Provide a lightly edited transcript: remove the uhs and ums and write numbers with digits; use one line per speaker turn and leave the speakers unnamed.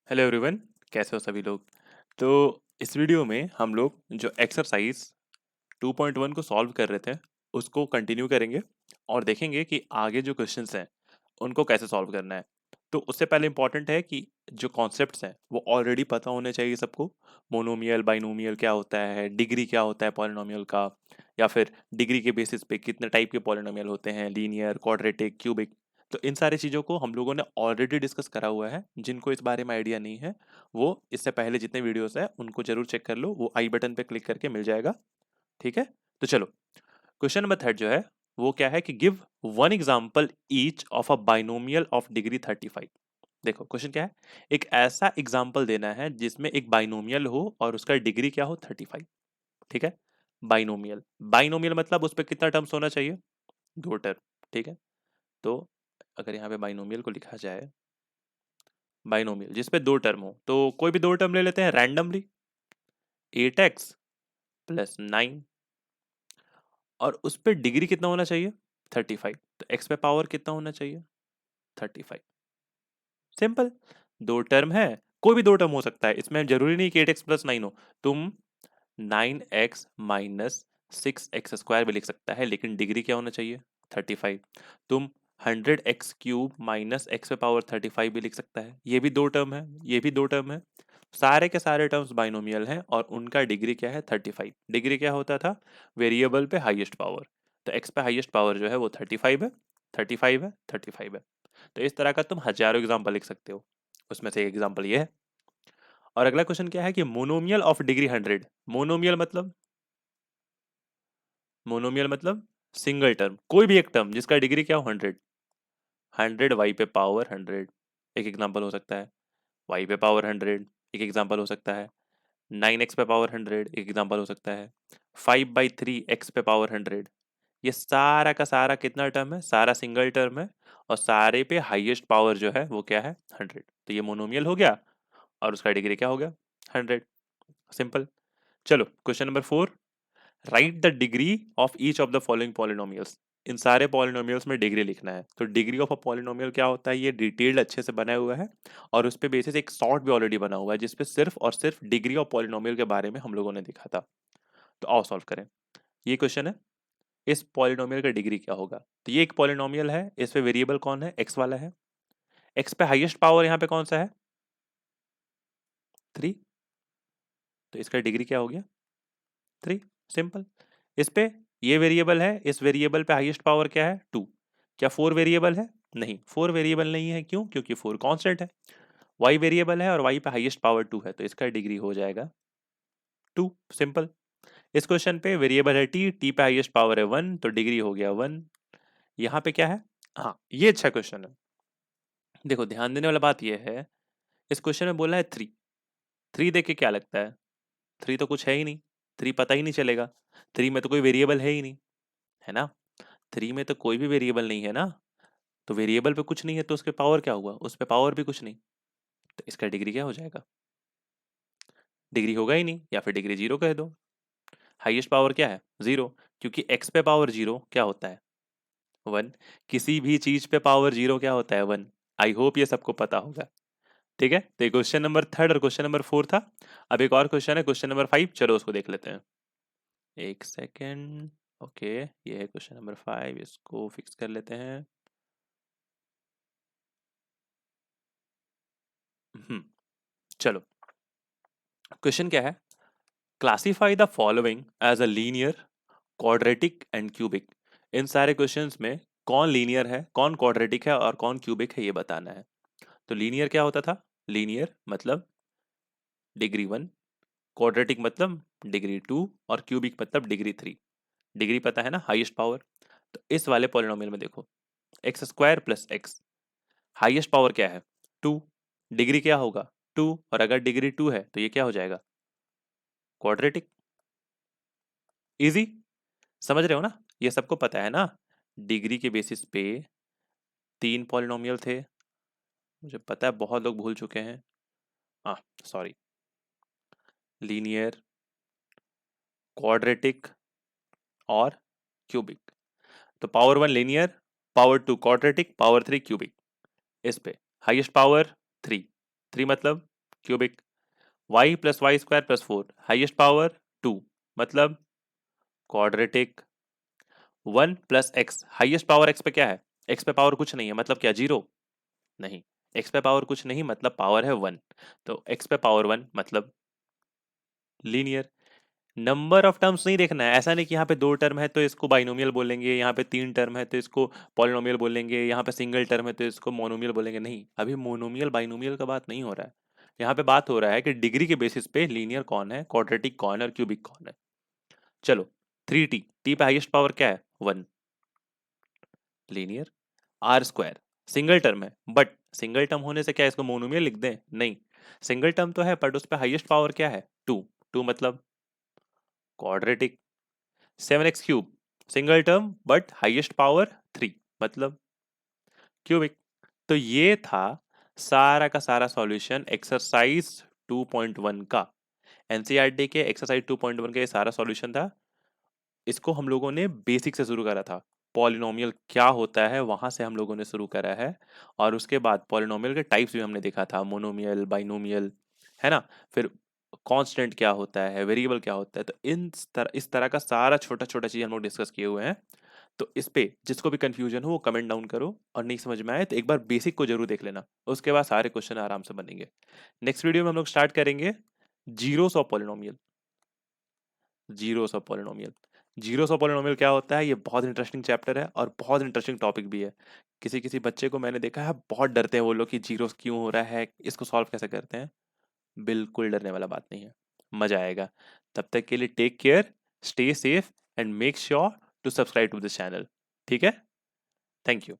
Hello everyone. कैसे हो सभी लोग। तो इस वीडियो में हम लोग जो एक्सरसाइज 2.1 को सॉल्व कर रहे थे उसको कंटिन्यू करेंगे और देखेंगे कि आगे जो क्वेश्चंस हैं उनको कैसे सॉल्व करना है। तो उससे पहले इंपॉर्टेंट है कि जो कॉन्सेप्ट्स हैं वो ऑलरेडी पता होने चाहिए सबको। मोनोमियल बाइनोमियल क्या होता है, डिग्री क्या होता है पॉलिनोमियल का, या फिर डिग्री के बेसिस पे कितने टाइप के पॉलिनोमियल होते हैं, लीनियर, क्वाड्रेटिक, क्यूबिक। तो इन सारी चीज़ों को हम लोगों ने ऑलरेडी डिस्कस करा हुआ है। जिनको इस बारे में आइडिया नहीं है वो इससे पहले जितने वीडियोस है उनको जरूर चेक कर लो, वो आई बटन पे क्लिक करके मिल जाएगा। ठीक है। तो चलो, क्वेश्चन नंबर थर्ड जो है वो क्या है कि give one example each of a binomial of degree 35। देखो क्वेश्चन क्या है, एक ऐसा एग्जाम्पल देना है जिसमें एक बाइनोमियल हो और उसका डिग्री क्या हो 35। ठीक है। बाइनोमियल, बाइनोमियल मतलब उस पर कितना टर्म्स होना चाहिए, दो टर्म। ठीक है। तो अगर यहाँ पे बाइनोमियल को लिखा जाए, बाइनोमियल जिसपे दो टर्म हो तो कोई भी दो टर्म ले लेते हैं रैंडमली। 8x प्लस 9 और उस पर डिग्री कितना होना चाहिए 35। तो x पे पावर कितना होना चाहिए 35। सिंपल। दो टर्म है, कोई भी दो टर्म हो सकता है इसमें, जरूरी नहीं कि 8x प्लस 9 हो। तुम 9x माइनस 6x² भी लिख सकता है, लेकिन डिग्री क्या होना चाहिए 35। तुम 100x³ माइनस x पे पावर 35 भी लिख सकता है, ये भी दो टर्म है, ये भी दो टर्म है। सारे के सारे टर्म्स बाइनोमियल हैं और उनका डिग्री क्या है 35। डिग्री क्या होता था, वेरिएबल पे हाईएस्ट पावर। तो x पे हाईएस्ट पावर जो है वो 35 है, 35 है, 35 है। तो इस तरह का तुम हजारों एग्जाम्पल लिख सकते हो, उसमें से एक एग्जाम्पल ये है। और अगला क्वेश्चन क्या है कि मोनोमियल ऑफ डिग्री 100। मोनोमियल मतलब, मोनोमियल मतलब सिंगल टर्म, कोई भी एक टर्म जिसका डिग्री क्या हो 100। 100 y पे पावर 100 एक एग्जांपल हो सकता है, y पे पावर 100 एक एग्जांपल हो सकता है, 9x पे पावर 100 एक एग्जांपल हो सकता है, 5/3 x पे पावर 100। ये सारा का सारा कितना टर्म है, सारा सिंगल टर्म है और सारे पे हाईएस्ट पावर जो है वो क्या है 100। तो ये मोनोमियल हो गया और उसका डिग्री क्या हो गया 100। सिंपल। चलो question number 4, write the degree of each of the following polynomials. इन सारे पॉलिनोमियल्स में डिग्री लिखना है। तो डिग्री ऑफ अ पॉलिनोमियल क्या होता है, ये डिटेल्ड अच्छे से बनाया हुआ है और उस पे बेसिस एक सॉर्ट भी ऑलरेडी बना हुआ है जिसपे सिर्फ और सिर्फ डिग्री ऑफ पॉलिनोमियल के बारे में हम लोगों ने देखा था। तो आओ सॉल्व करें। ये क्वेश्चन है, इस पॉलिनोमियल का डिग्री क्या होगा। तो ये एक पॉलिनोमियल है, इस पे वेरिएबल कौन है, एक्स वाला है। एक्स पे हाईएस्ट पावर यहाँ पे कौन सा है 3। तो इसका डिग्री क्या हो गया 3। सिंपल। इस पे ये वेरिएबल है, इस वेरिएबल पे हाईएस्ट पावर क्या है 2। क्या 4 वेरिएबल है, नहीं 4 वेरिएबल नहीं है, क्यों, क्योंकि 4 कांस्टेंट है। y वेरिएबल है और y पे हाईएस्ट पावर 2 है, तो इसका डिग्री हो जाएगा 2। सिंपल। इस क्वेश्चन पे वेरिएबल है t पे हाईएस्ट पावर है 1, तो डिग्री हो गया 1। यहाँ पे क्या है, हाँ ये अच्छा क्वेश्चन है। देखो ध्यान देने वाला बात ये है, इस क्वेश्चन में बोला है 3। 3 देख के क्या लगता है, 3 तो कुछ है ही नहीं, 3 पता ही नहीं चलेगा, 3 में तो कोई वेरिएबल है ही नहीं, है ना। 3 में तो कोई भी वेरिएबल नहीं है ना, तो वेरिएबल पे कुछ नहीं है तो उसके पावर क्या हुआ, उस पे पावर भी कुछ नहीं। तो इसका डिग्री क्या हो जाएगा, डिग्री होगा ही नहीं, या फिर डिग्री 0 कह दो। हाईएस्ट पावर क्या है 0, क्योंकि x पे पावर 0 क्या होता है 1। किसी भी चीज पे पावर 0 क्या होता है 1। आई होप ये सबको पता होगा। ठीक है। तो ये क्वेश्चन नंबर थर्ड और क्वेश्चन नंबर 4 था। अब एक और क्वेश्चन है, क्वेश्चन नंबर 5, चलो उसको देख लेते हैं। एक सेकेंड। ओके, ये है क्वेश्चन नंबर 5, इसको फिक्स कर लेते हैं। चलो क्वेश्चन क्या है, classify the following as a linear, quadratic and cubic. इन सारे क्वेश्चंस में कौन लीनियर है, कौन क्वाड्रेटिक है और कौन क्यूबिक है ये बताना है। तो लीनियर क्या होता था, लीनियर मतलब डिग्री 1, क्वाड्रेटिक मतलब डिग्री 2 और क्यूबिक मतलब डिग्री 3। डिग्री पता है ना, हाईएस्ट पावर। तो इस वाले पॉलिनोमियल में देखो, x² plus x, highest power क्या है 2, डिग्री क्या होगा 2, और अगर डिग्री 2 है तो ये क्या हो जाएगा क्वाड्रेटिक। इजी, समझ रहे हो ना, ये सबको पता है ना। डिग्री के बेसिस पे 3 पॉलिनोमियल थे, मुझे पता है बहुत लोग भूल चुके हैं। हाँ सॉरी, लीनियर, क्वाड्रेटिक और क्यूबिक। तो power 1 linear, power 2 quadratic, power 3 cubic. इस पे हाईएस्ट पावर 3। 3 मतलब cubic. y plus y square plus 4 highest power 2 मतलब quadratic. 1 plus x highest power x पे क्या है? x पे पावर कुछ नहीं है मतलब क्या, जीरो? नहीं। x पे पावर कुछ नहीं मतलब पावर है 1, तो x पे पावर 1 मतलब लीनियर। नंबर ऑफ टर्म्स नहीं देखना है, ऐसा नहीं कि यहाँ पे 2 टर्म है तो इसको बाइनोमियल बोलेंगे, यहाँ पे 3 टर्म है तो इसको पॉलिनोमियल बोलेंगे, यहाँ पे सिंगल टर्म है तो इसको मोनोमियल बोलेंगे। नहीं, अभी मोनोमियल बाइनोमियल का बात नहीं हो रहा है। यहाँ पे बात हो रहा है कि डिग्री के बेसिस पे लीनियर कौन है, क्वाड्रेटिक कौन है और क्यूबिक कौन है। चलो, 3t, t पे हाईएस्ट पावर क्या है? 1, linear. R square single term है, बट सिंगल टर्म होने से क्या इसको मोनोमियल लिख दें? नहीं, सिंगल टर्म तो है बट उस पे हाईएस्ट पावर क्या है? 2, 2 मतलब quadratic. 7x cube single term but highest power 3 मतलब क्यूबिक। तो ये था सारा का सारा सॉल्यूशन एक्सरसाइज 2.1 का। एनसीईआरटी के एक्सरसाइज 2.1 का ये सारा सॉल्यूशन था। इसको हम लोगों ने बेसिक से शुरू करा था, पॉलिनोमियल क्या होता है वहां से हम लोगों ने शुरू करा है। और उसके बाद पॉलिनोमियल के टाइप्स भी हमने देखा था, मोनोमियल, बाइनोमियल, है ना। फिर कांस्टेंट क्या होता है, वेरिएबल क्या होता है, तो इस तरह का सारा छोटा छोटा चीज हम लोग डिस्कस किए हुए हैं। तो इस पे जिसको भी कंफ्यूजन हो वो कमेंट डाउन करो, और नहीं समझ में आए तो एक बार बेसिक को जरूर देख लेना, उसके बाद सारे क्वेश्चन आराम से बनेंगे। नेक्स्ट वीडियो में हम लोग स्टार्ट करेंगे zeros of polynomial. Zeros of polynomial, zeros of polynomial क्या होता है, ये बहुत इंटरेस्टिंग चैप्टर है और बहुत इंटरेस्टिंग टॉपिक भी है। किसी किसी बच्चे को मैंने देखा है बहुत डरते हैं वो लोग कि जीरोस क्यों हो रहा है, इसको सॉल्व कैसे करते हैं। बिल्कुल डरने वाला बात नहीं है, मजा आएगा। तब तक के लिए take care, stay safe and make sure to subscribe to this channel. ठीक है, थैंक यू।